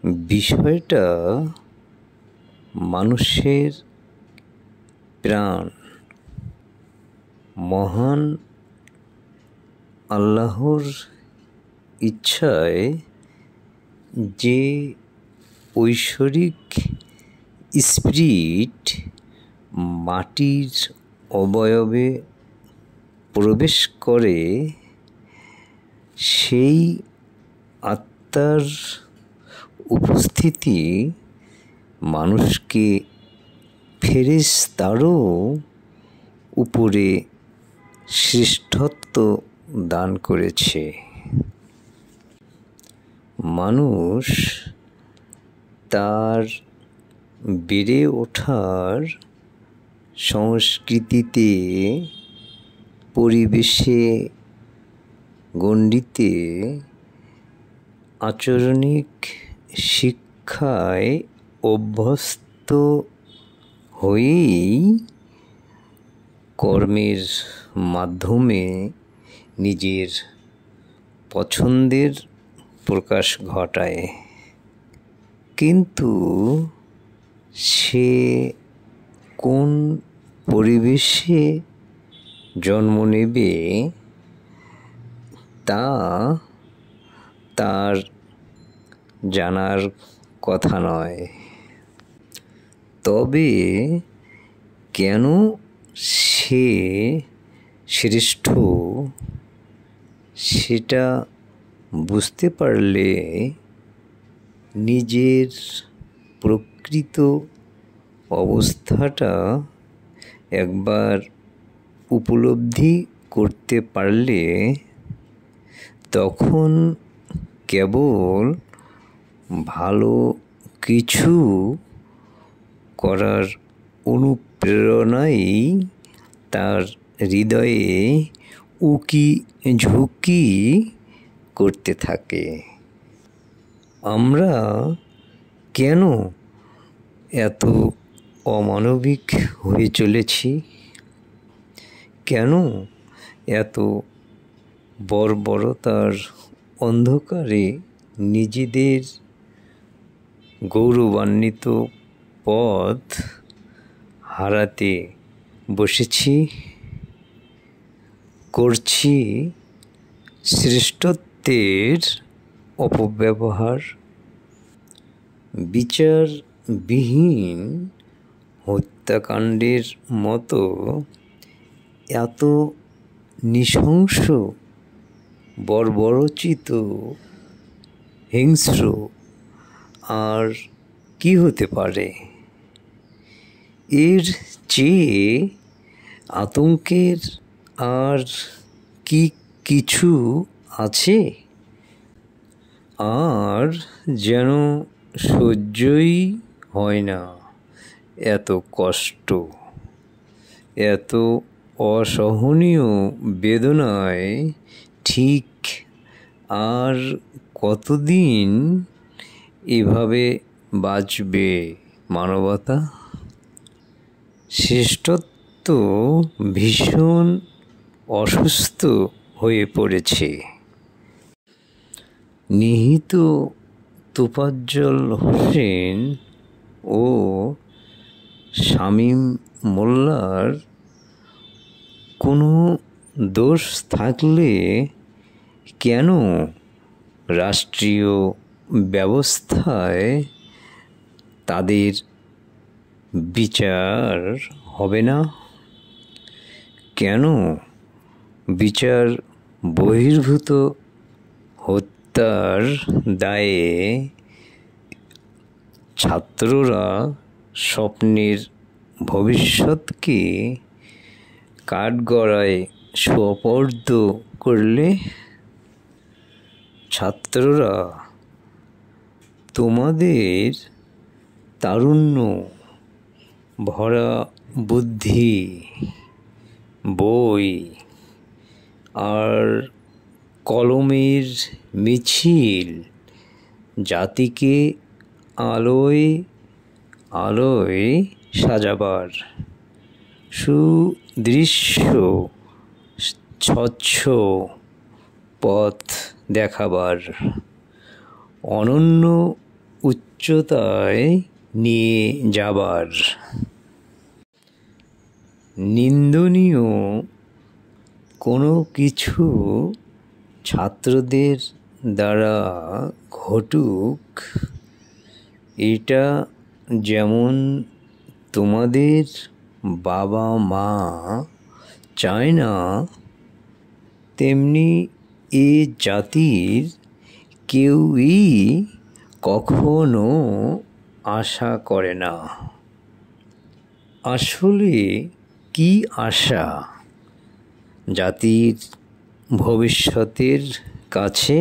বিষয়টা মানুষের প্রাণ মহান আল্লাহর ইচ্ছায় যে ঐশ্বরিক স্পিরিট মাটির অবয়বে প্রবেশ করে, সেই আত্মার উপস্থিতি মানুষকে ফেরেশতারও উপরে শ্রেষ্ঠত্ব দান করেছে। মানুষ তার বেড়ে ওঠার সংস্কৃতিতে, পরিবেশে, গণ্ডিতে, আচরণিক শিক্ষায় অভ্যস্ত হয়েই কর্মের মাধ্যমে নিজের পছন্দের প্রকাশ ঘটায়। কিন্তু সে কোন পরিবেশে জন্ম নেবে তা তার জানার কথা নয়। তবে কেন সে শ্রেষ্ঠ সেটা বুঝতে পারলে নিজের প্রকৃত অবস্থাটা একবার উপলব্ধি করতে পারলে তখন কেবল ভালো কিছু করার অনুপ্রেরণাই তার হৃদয়ে উকি ঝুঁকি করতে থাকে। আমরা কেন এত অমানবিক হয়ে চলেছি? কেন এত বর্বরতার অন্ধকারে নিজেদের গৌরবান্বিত পথ হারাতে বসেছি? করছি শ্রেষ্ঠত্বের অপব্যবহার। বিচারবিহীন হত্যাকাণ্ডের মতো এত নৃশংস, বর্বরোচিত, হিংস্র আর কি হতে পারে? এর চেয়ে আতঙ্কের আর কি কিছু আছে? আর যেন সহ্যই হয় না এত কষ্ট, এত অসহনীয় বেদনায়। ঠিক আর কতদিন এভাবে বাঁচবে মানবতা? শ্রেষ্ঠত্ব ভীষণ অসুস্থ হয়ে পড়েছে। নিহত তোফাজ্জল হোসেন ও শামীম মোল্লার কোনো দোষ থাকলে কেন রাষ্ট্রীয় ব্যবস্থায় তাদের বিচার হবে না? কেন বিচার বহির্ভূত হত্যার দায়ে ছাত্ররা স্বপ্নের ভবিষ্যৎকে কাঠগড়ায় সোপর্দ করলে? ছাত্ররা তোমাদের তারুণ্য ভরা বুদ্ধি, বই আর কলমের মিছিল জাতিকে আলোয় আলোয় সাজাবার, সুদৃশ্য স্বচ্ছ পথ দেখাবার, অনন্য উচ্চতায় নিয়ে যাবার। নিন্দনীয় কোনো কিছু ছাত্রদের দ্বারা ঘটুক, এটা যেমন তোমাদের বাবা মা চায় না, তেমনি এ জাতির কেউই কখনো আশা করে না। আসলে কি আশা জাতির ভবিষ্যতের কাছে?